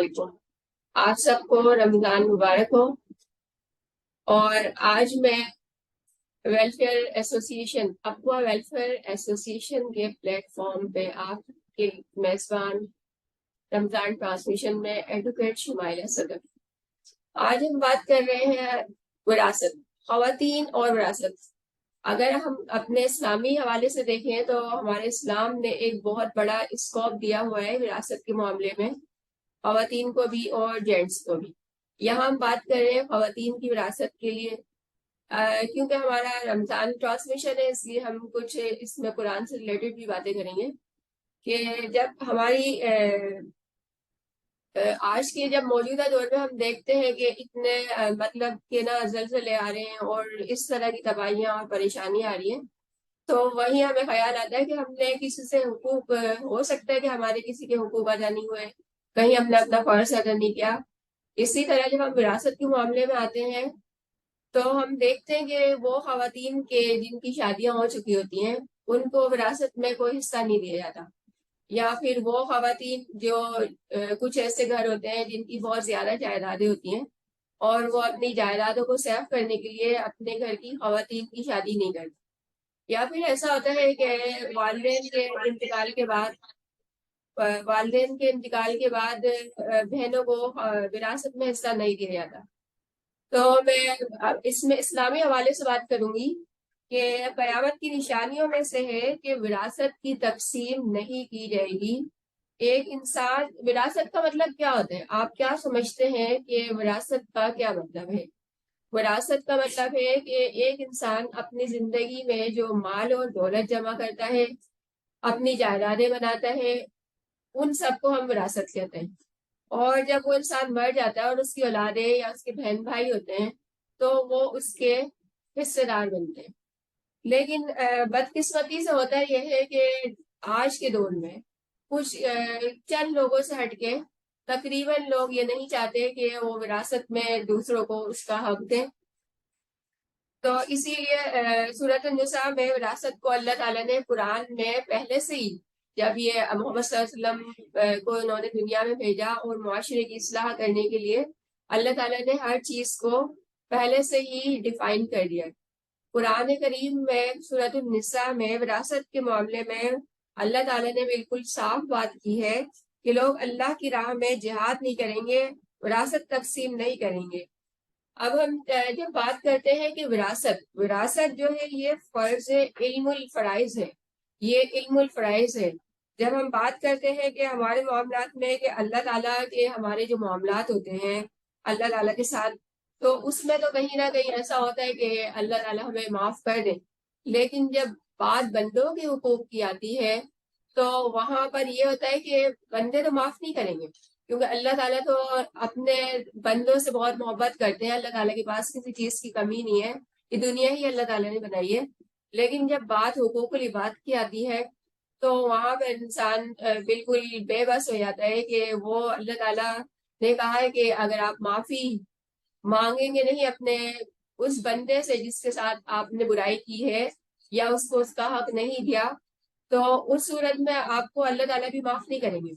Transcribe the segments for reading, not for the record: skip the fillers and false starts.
علیکم. آپ سب کو رمضان مبارک ہو. اور آج میں ویلفیئر ایسوسیشن اقوا ویلفیئر ایسوسیشن کے پلیٹ فارم پہ آپ کے میزبان رمضان ٹرانسمیشن میں ایڈوکیٹ شمائلہ صدر. آج ہم بات کر رہے ہیں وراثت، خواتین اور وراثت. اگر ہم اپنے اسلامی حوالے سے دیکھیں تو ہمارے اسلام نے ایک بہت بڑا اسکوپ دیا ہوا ہے وراثت کے معاملے میں، خواتین کو بھی اور جینٹس کو بھی. یہاں ہم بات کر رہے ہیں خواتین کی وراثت کے لیے، کیونکہ ہمارا رمضان ٹرانسمیشن ہے، اس لیے ہم کچھ اس میں قرآن سے ریلیٹڈ بھی باتیں کریں گے. کہ جب ہماری آج کے جب موجودہ دور میں ہم دیکھتے ہیں کہ اتنے مطلب کہ نا زلزلے آ رہے ہیں اور اس طرح کی تباہیاں اور پریشانیاں آ رہی ہیں، تو وہیں ہمیں خیال آتا ہے کہ ہم نے کسی سے حقوق، ہو سکتا ہے کہ ہمارے کسی کے حقوق ادا نہیں ہوئے، کہیں ہم نے اپنا فرض ادا نہیں کیا. اسی طرح جب ہم وراثت کے معاملے میں آتے ہیں تو ہم دیکھتے ہیں کہ وہ خواتین کے جن کی شادیاں ہو چکی ہوتی ہیں ان کو وراثت میں کوئی حصہ نہیں دیا جاتا، یا پھر وہ خواتین جو کچھ ایسے گھر ہوتے ہیں جن کی بہت زیادہ جائیدادیں ہوتی ہیں اور وہ اپنی جائیدادوں کو سیف کرنے کے لیے اپنے گھر کی خواتین کی شادی نہیں کرتے. یا پھر ایسا ہوتا ہے کہ والدین کے انتقال کے بعد بہنوں کو وراثت میں حصہ نہیں دیا جاتا. تو میں اس میں اسلامی حوالے سے بات کروں گی کہ قیامت کی نشانیوں میں سے ہے کہ وراثت کی تقسیم نہیں کی جائے گی. ایک انسان، وراثت کا مطلب کیا ہوتا ہے؟ آپ کیا سمجھتے ہیں کہ وراثت کا کیا مطلب ہے؟ وراثت کا مطلب ہے کہ ایک انسان اپنی زندگی میں جو مال اور دولت جمع کرتا ہے، اپنی جائیدادیں بناتا ہے، ان سب کو ہم وراثت کہتے ہیں. اور جب وہ انسان مر جاتا ہے اور اس کی اولادیں یا اس کے بہن بھائی ہوتے ہیں تو وہ اس کے حصے دار بنتے ہیں. لیکن بدقسمتی سے ہوتا یہ ہے کہ آج کے دور میں کچھ چند لوگوں سے ہٹ کے تقریباً لوگ یہ نہیں چاہتے کہ وہ وراثت میں دوسروں کو اس کا حق دیں. تو اسی لیے سورۃ النساء میں وراثت کو اللہ تعالیٰ نے قرآن میں پہلے سے ہی، جب یہ محمد صلی اللہ علیہ وسلم کو انہوں نے دنیا میں بھیجا اور معاشرے کی اصلاح کرنے کے لیے اللہ تعالیٰ نے ہر چیز کو پہلے سے ہی ڈیفائن کر دیا. قرآن کریم میں سورۃ النساء میں وراثت کے معاملے میں اللہ تعالیٰ نے بالکل صاف بات کی ہے کہ لوگ اللہ کی راہ میں جہاد نہیں کریں گے، وراثت تقسیم نہیں کریں گے. اب ہم جب بات کرتے ہیں کہ وراثت جو ہے یہ فرض علم الفرائض ہے، یہ علم الفرائض ہے. جب ہم بات کرتے ہیں کہ ہمارے معاملات میں کہ اللہ تعالیٰ کے ہمارے جو معاملات ہوتے ہیں اللہ تعالیٰ کے ساتھ، تو اس میں تو کہیں نہ کہیں ایسا ہوتا ہے کہ اللہ تعالیٰ ہمیں معاف کر دے. لیکن جب بات بندوں کے حقوق کی آتی ہے تو وہاں پر یہ ہوتا ہے کہ بندے تو معاف نہیں کریں گے، کیونکہ اللہ تعالیٰ تو اپنے بندوں سے بہت محبت کرتے ہیں. اللہ تعالیٰ کے پاس کسی چیز کی کمی نہیں ہے، یہ دنیا ہی اللہ تعالیٰ نے بنائی ہے. لیکن جب بات حقوق العباد کی آتی ہے تو وہاں پہ انسان بالکل بے بس ہو جاتا ہے کہ وہ اللہ تعالیٰ نے کہا ہے کہ اگر آپ معافی مانگیں گے نہیں اپنے اس بندے سے جس کے ساتھ آپ نے برائی کی ہے یا اس کو اس کا حق نہیں دیا، تو اس صورت میں آپ کو اللہ تعالیٰ بھی معاف نہیں کریں گے.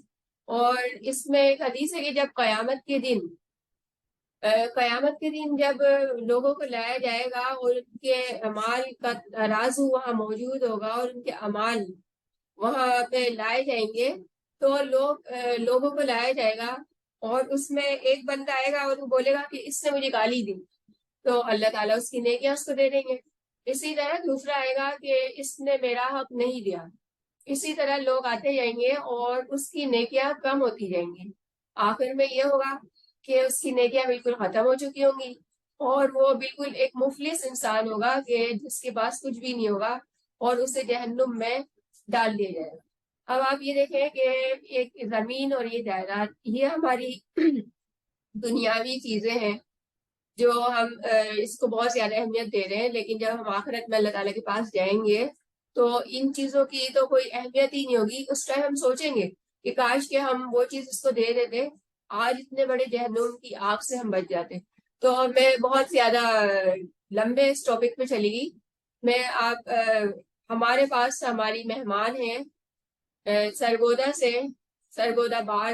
اور اس میں ایک حدیث ہے کہ جب قیامت کے دن جب لوگوں کو لایا جائے گا اور ان کے اعمال کا ترازو وہاں موجود ہوگا اور ان کے اعمال وہاں پہ لائے جائیں گے، تو لوگوں کو لایا جائے گا اور اس میں ایک بندہ آئے گا اور وہ بولے گا کہ اس نے مجھے گالی دی، تو اللہ تعالیٰ اس کی نیکیاں اس کو دے دیں گے. اسی طرح دوسرا آئے گا کہ اس نے میرا حق نہیں دیا. اسی طرح لوگ آتے جائیں گے اور اس کی نیکیاں کم ہوتی جائیں گی. آخر میں یہ ہوگا کہ اس کی نیکیاں بالکل ختم ہو چکی ہوں گی اور وہ بالکل ایک مفلس انسان ہوگا کہ جس کے پاس کچھ بھی نہیں ہوگا اور اسے جہنم میں ڈال دیا جائے گا. اب آپ یہ دیکھیں کہ ایک زمین اور یہ جائیداد یہ ہماری دنیاوی چیزیں ہیں جو ہم اس کو بہت زیادہ اہمیت دے رہے ہیں، لیکن جب ہم آخرت میں اللہ تعالیٰ کے پاس جائیں گے تو ان چیزوں کی تو کوئی اہمیت ہی نہیں ہوگی. اس ٹائم ہم سوچیں گے کہ کاش کہ ہم وہ چیز اس کو دے دیتے، آج اتنے بڑے جہنم کی آگ سے ہم بچ جاتے. تو میں بہت زیادہ لمبے اس ٹاپک پہ چلی گئی. میں ہمارے پاس ہماری مہمان ہیں سرگودا سے، سرگودا بار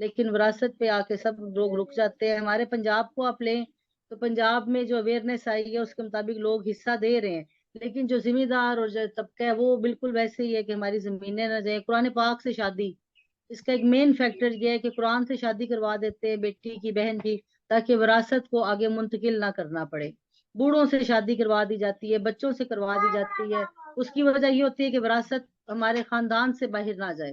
لیکن وراثت پہ آ کے سب لوگ رک جاتے ہیں. ہمارے پنجاب کو آپ لیں تو پنجاب میں جو اویئرنیس آئی ہے اس کے مطابق لوگ حصہ دے رہے ہیں، لیکن جو ذمہ دار اور جو طبقہ ہے وہ بالکل ویسے ہی ہے کہ ہماری زمینیں نہ جائیں. قرآن پاک سے شادی، اس کا ایک مین فیکٹر یہ ہے کہ قرآن سے شادی کروا دیتے ہیں بیٹی کی، بہن کی، تاکہ وراثت کو آگے منتقل نہ کرنا پڑے. بوڑھوں سے شادی کروا دی جاتی ہے، بچوں سے کروا دی جاتی ہے. اس کی وجہ یہ ہوتی ہے کہ وراثت ہمارے خاندان سے باہر نہ جائے.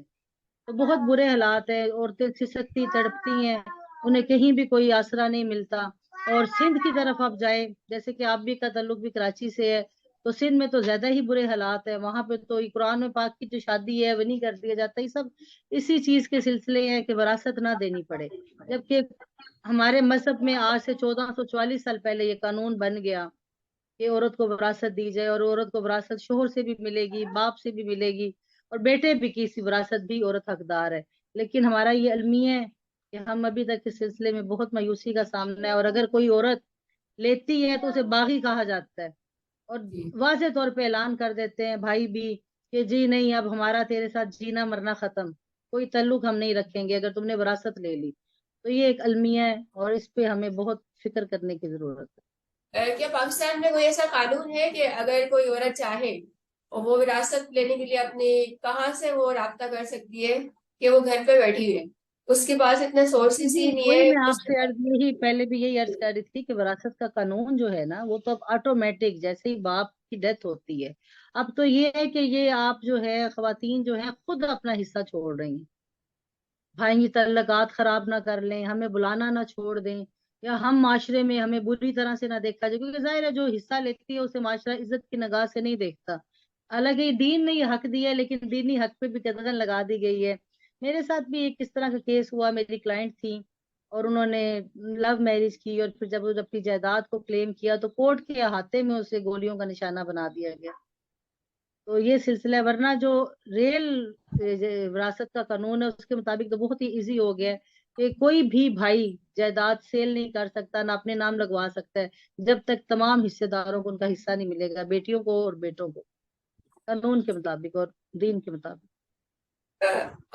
تو بہت برے حالات ہیں، عورتیں سسکتی تڑپتی ہیں، انہیں کہیں بھی کوئی آسرا نہیں ملتا. اور سندھ کی طرف آپ جائیں، جیسے کہ آپ بھی کا تعلق بھی کراچی سے ہے، تو سندھ میں تو زیادہ ہی برے حالات ہیں. وہاں پہ تو قرآن میں پاک کی جو شادی ہے وہ نہیں کر دیا جاتا. یہ سب اسی چیز کے سلسلے ہیں کہ وراثت نہ دینی پڑے. جبکہ ہمارے مذہب میں آج سے 1444 سال پہلے یہ قانون بن گیا کہ عورت کو وراثت دی جائے، اور عورت کو وراثت شوہر سے بھی ملے گی، باپ سے بھی ملے گی، اور بیٹے بھی کی سی وراثت بھی عورت حقدار ہے. لیکن ہمارا یہ المیہ ہے کہ ہم ابھی تک اس سلسلے میں بہت مایوسی کا سامنا ہے. اور اگر کوئی عورت لیتی ہے تو اسے باغی کہا جاتا ہے، اور جی واضح طور پہ اعلان کر دیتے ہیں بھائی بھی کہ جی نہیں، اب ہمارا تیرے ساتھ جینا مرنا ختم، کوئی تعلق ہم نہیں رکھیں گے اگر تم نے وراثت لے لی. تو یہ ایک المیہ ہے اور اس پہ ہمیں بہت فکر کرنے کی ضرورت ہے. کیا پاکستان میں کوئی ایسا قانون ہے کہ اگر کوئی عورت چاہے اور وہ وراثت لینے کے لیے اپنے کہاں سے وہ رابطہ کر سکتی ہے کہ وہ گھر پہ بیٹھی ہوئی ہے، اس کے پاس اتنے سورسز جی ہی نہیں وہی ہے میں آپ کچھ؟ سے یہی پہلے بھی یہی عرض کر رہی تھی کہ وراثت کا قانون جو ہے نا وہ تو اب آٹومیٹک، جیسے ہی باپ کی ڈیتھ ہوتی ہے اب تو یہ ہے کہ یہ آپ جو ہے خواتین جو ہیں خود اپنا حصہ چھوڑ رہی ہیں. بھائی کی تعلقات خراب نہ کر لیں، ہمیں بلانا نہ چھوڑ دیں، یا ہم معاشرے میں ہمیں بری طرح سے نہ دیکھا جائے، کیونکہ ظاہر ہے جو حصہ لیتی ہے اسے معاشرہ عزت کی نگاہ سے نہیں دیکھتا. حالانکہ دین نے یہ حق دیا ہے، لیکن دینی حق پہ بھی قدغن لگا دی گئی ہے. میرے ساتھ بھی ایک اس طرح کا کیس ہوا. میری کلائنٹ تھی اور انہوں نے لو میرج کی، اور پھر جب وہ اپنی جائیداد کو کلیم کیا تو کورٹ کے احاطے میں اسے گولیوں کا نشانہ بنا دیا گیا. تو یہ سلسلہ ہے. ورنہ جو ریل وراثت کا قانون ہے اس کے مطابق تو بہت ہی ایزی ہو گیا ہے کہ کوئی بھی بھائی جائیداد سیل نہیں کر سکتا، نہ اپنے نام لگوا سکتا ہے جب تک تمام حصے داروں کو ان کا حصہ نہیں ملے گا، بیٹیوں کو اور بیٹوں کو، قانون کے مطابق اور دین کے مطابق.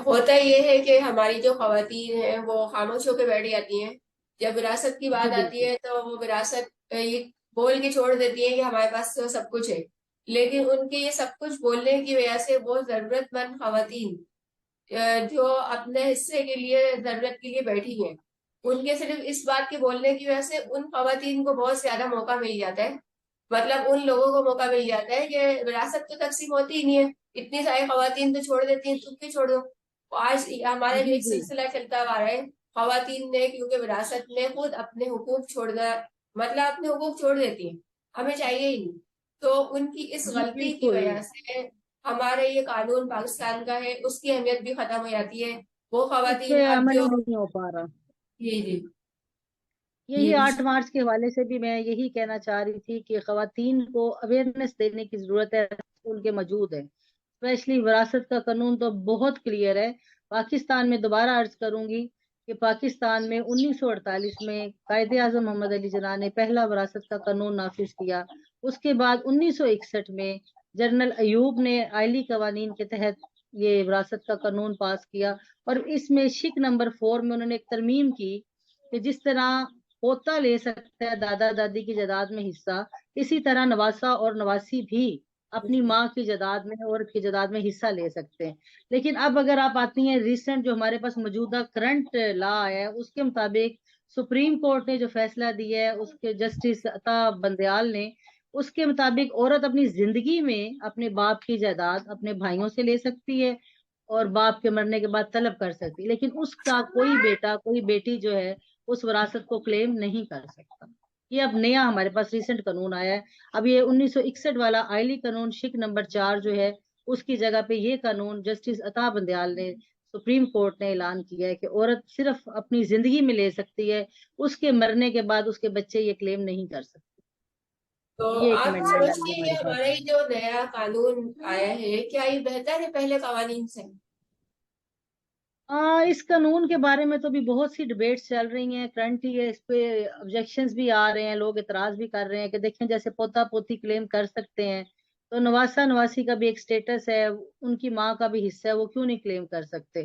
ہوتا یہ ہے کہ ہماری جو خواتین ہیں وہ خاموش ہو کے بیٹھ جاتی ہیں، جب وراثت کی جی بات آتی بالکل. ہے تو وہ وراثت یہ بول کے چھوڑ دیتی ہے کہ ہمارے پاس تو سب کچھ ہے. لیکن ان کے یہ سب کچھ بولنے کی وجہ سے وہ ضرورت مند خواتین جو اپنے حصے کے لیے ضرورت کے لیے بیٹھی ہیں، ان کے صرف اس بات کے بولنے کی وجہ سے ان خواتین کو بہت زیادہ موقع مل جاتا ہے. مطلب ان لوگوں کو موقع مل جاتا ہے کہ وراثت تو تقسیم ہوتی ہی نہیں ہے، اتنی ساری خواتین تو چھوڑ دیتی ہیں، تم بھی چھوڑ دو. آج ہمارا جو جی ایک جی سلسلہ چلتا آ رہا ہے، خواتین نے کیونکہ وراثت میں خود اپنے حقوق چھوڑنا، مطلب اپنے حقوق چھوڑ دیتی ہیں، ہمیں چاہیے ہی نہیں. تو ان کی اس جی غلطی کی بالکل. وجہ سے ہمارا یہ قانون پاکستان کا ہے اس کی اہمیت بھی ختم ہو جاتی ہے. وہ اس خواتین پہ اب عمل جو ہی نہیں ہو پا رہا. جی جی یہی جی 8 مارچ کے حوالے سے بھی میں یہی کہنا چاہ رہی تھی کہ خواتین کو اویئرنیس دینے کی ضرورت ہے، ان کے موجود ہے. اسپیشلی وراثت کا قانون تو بہت کلیئر ہے. پاکستان میں دوبارہ عرض کروں گی کہ پاکستان میں 1948 میں قائد اعظم محمد علی جناح نے پہلا وراثت کا قانون نافذ کیا. اس کے بعد 1961 میں جنرل ایوب نے آئلی قوانین کے تحت یہ وراثت کا قانون پاس کیا، اور اس میں شک نمبر 4 میں انہوں نے ایک ترمیم کی کہ جس طرح پوتا لے سکتا ہے دادا دادی کی جائیداد میں حصہ، اسی طرح نواسا اور نواسی بھی اپنی ماں کی جائیداد میں اور کی جائیداد میں حصہ لے سکتے ہیں. لیکن اب اگر آپ آتی ہیں ریسنٹ جو ہمارے پاس موجودہ کرنٹ لا ہے اس کے مطابق سپریم کورٹ نے جو فیصلہ دیا ہے اس کے جسٹس عطا بندیال نے، اس کے مطابق عورت اپنی زندگی میں اپنے باپ کی جائیداد اپنے بھائیوں سے لے سکتی ہے اور باپ کے مرنے کے بعد طلب کر سکتی ہے، لیکن اس کا کوئی بیٹا کوئی بیٹی جو ہے اس وراثت کو کلیم نہیں کر سکتا. یہ اب نیا ہمارے پاس ریسنٹ قانون آیا ہے. اب یہ 1961 والا آئلی قانون شک نمبر 4 جو ہے اس کی جگہ پہ یہ قانون جسٹس عطا بندیال نے سپریم کورٹ نے اعلان کیا ہے کہ عورت صرف اپنی زندگی میں لے سکتی ہے، اس کے مرنے کے بعد اس کے بچے یہ کلیم نہیں کر سکتے. تو یہ ایک آپ امینڈمنٹ آئی سمجھتی ہے ہیں کہ ہمارے پاس. ہمارا یہ جو نیا قانون آیا ہے کیا یہ بہتر ہے پہلے قوانین سے؟ اس قانون کے بارے میں تو بھی بہت سی ڈبیٹس چل رہی ہیں. کرنٹلی اس پہ آبجیکشنز بھی آ رہے ہیں، لوگ اعتراض بھی کر رہے ہیں کہ دیکھیں جیسے پوتا پوتی کلیم کر سکتے ہیں تو نواسا نواسی کا بھی ایک سٹیٹس ہے، ان کی ماں کا بھی حصہ ہے، وہ کیوں نہیں کلیم کر سکتے.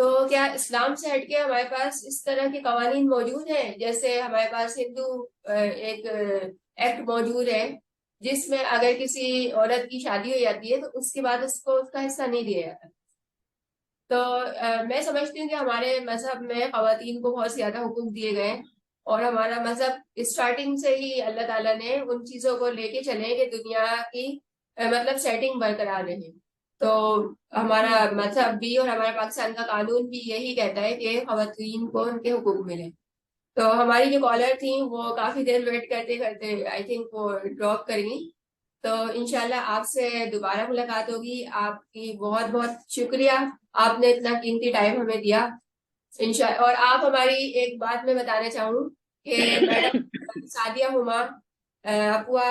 تو کیا اسلام سے ہٹ کے ہمارے پاس اس طرح کے قوانین موجود ہیں؟ جیسے ہمارے پاس ہندو ایک ایکٹ موجود ہے جس میں اگر کسی عورت کی شادی ہو جاتی ہے تو اس کے بعد اس کو اس کا حصہ نہیں دیا جاتا. تو میں سمجھتی ہوں کہ ہمارے مذہب میں خواتین کو بہت زیادہ حقوق دیے گئے ہیں، اور ہمارا مذہب اسٹارٹنگ سے ہی اللہ تعالیٰ نے ان چیزوں کو لے کے چلے کہ دنیا کی مطلب سیٹنگ برقرار رہے. تو ہمارا مذہب بھی اور ہمارا پاکستان کا قانون بھی یہی کہتا ہے کہ خواتین کو ان کے حقوق ملے. تو ہماری جو کالر تھیں وہ کافی دیر ویٹ کرتے کرتے آئی تھنک وہ ڈراپ کر گئی. تو انشاءاللہ آپ سے دوبارہ ملاقات ہوگی. آپ کی بہت بہت شکریہ، آپ نے اتنا قیمتی ٹائم ہمیں دیا. اور آپ ہماری ایک بات میں بتانا چاہوں کہ میڈم سعدیہ ہما اپوا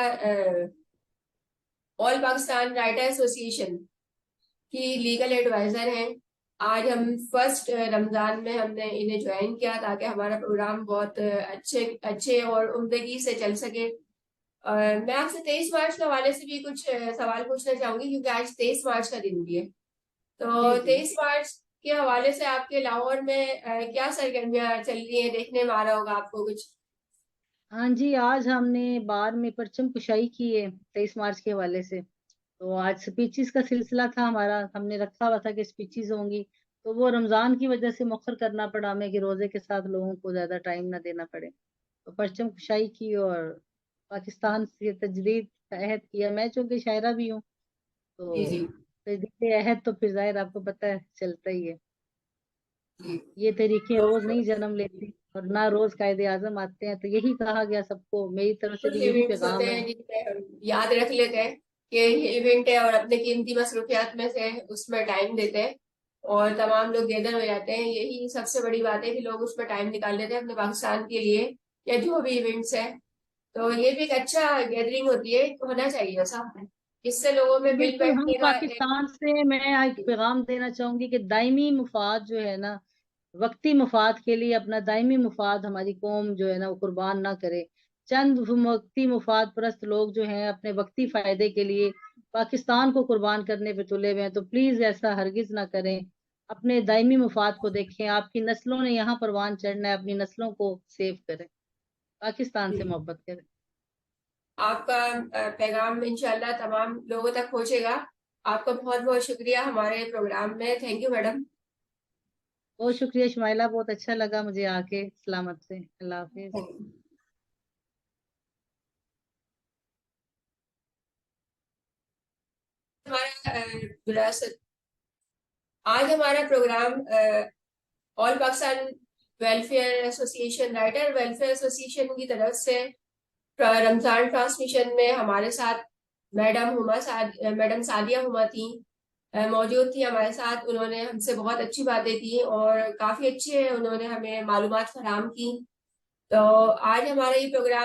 آل پاکستان رائٹر ایسوسی ایشن کی لیگل ایڈوائزر ہیں. آج ہم فرسٹ رمضان میں ہم نے انہیں جوائن کیا تاکہ ہمارا پروگرام بہت اچھے اور عمدگی سے چل سکے. میں آپ سے 23 مارچ کے حوالے سے بھی کچھ سوال پوچھنا چاہوں گی کیونکہ آج 23 مارچ کا دن بھی ہے. تو 23 مارچ کے حوالے سے آپ کے لاہور میں کیا سرگرمیاں چل رہی ہیں؟ دیکھنے میں آ رہا ہوگا آپ کو کچھ. ہاں جی، آج ہم نے بار میں پرچم کشائی کی ہے 23 مارچ کے حوالے سے. تو آج سپیچز کا سلسلہ تھا ہمارا، ہم نے رکھا ہوا تھا کہ سپیچز ہوں گی، تو وہ رمضان کی وجہ سے مؤخر کرنا پڑا ہمیں کہ روزے کے ساتھ لوگوں کو زیادہ ٹائم نہ دینا پڑے. تو پرچم کشائی کی اور پاکستان سے تجدید کا عہد کیا. میں چونکہ شاعرہ بھی ہوں تو جی تجدید عہد تو پھر ظاہر آپ کو پتہ ہے چلتا ہی ہے. جی. یہ طریقے روز نہیں جنم لیتے اور نہ روز قائد اعظم آتے ہیں. تو یہی کہا گیا سب کو، میری طرف سے کچھ بھی یہی ایونٹس پیغام ہوتے ہے. ہیں جن میں ہم یاد رکھ لیتے ہیں کہ یہ ایونٹ ہے اور اپنے قیمتی مصروفیات میں سے اس میں ٹائم دیتے ہیں اور تمام لوگ گیدر ہو جاتے ہیں. یہی سب سے بڑی بات ہے کہ لوگ اس میں ٹائم نکال لیتے ہیں اپنے پاکستان کے لیے یا جو بھی ایونٹس ہیں. تو یہ بھی ایک اچھا گیدرنگ ہوتی ہے، ہونا چاہیے ایسا. اس سے لوگوں میں مل بالکل. ہم بیٹھنے کا پاکستان سے میں ایک پیغام دینا چاہوں گی کہ دائمی مفاد جو ہے نا، وقتی مفاد کے لیے اپنا دائمی مفاد ہماری قوم جو ہے نا وہ قربان نہ کرے. چند وقتی مفاد پرست لوگ جو ہیں اپنے وقتی فائدے کے لیے پاکستان کو قربان کرنے پہ تلے ہوئے ہیں. تو پلیز ایسا ہرگز نہ کریں، اپنے دائمی مفاد کو دیکھیں. آپ کی نسلوں نے یہاں پروان چڑھنا ہے، اپنی نسلوں کو سیو کریں، پاکستان سے محبت کریں. آپ کا پیغام انشاءاللہ تمام لوگوں تک پہنچے گا. آپ کا بہت بہت شکریہ ہمارے پروگرام میں. Thank you madam. بہت شکریہ شمائلہ، بہت اچھا لگا مجھے آ کے. سلامت سے، اللہ حافظ. آج ہمارا پروگرام آل پاکستان ویلفیئر ایسوسی ایشن رائٹر ویلفیئر ایسوسی ایشن کی طرف سے رمضان ٹرانسمیشن میں ہمارے ساتھ میڈم سعدیہ ہما تھیں، موجود تھی ہمارے ساتھ. انہوں نے ہم سے بہت اچھی باتیں کی اور کافی اچھے انہوں نے ہمیں معلومات فراہم کی. تو آج ہمارا یہ پروگرام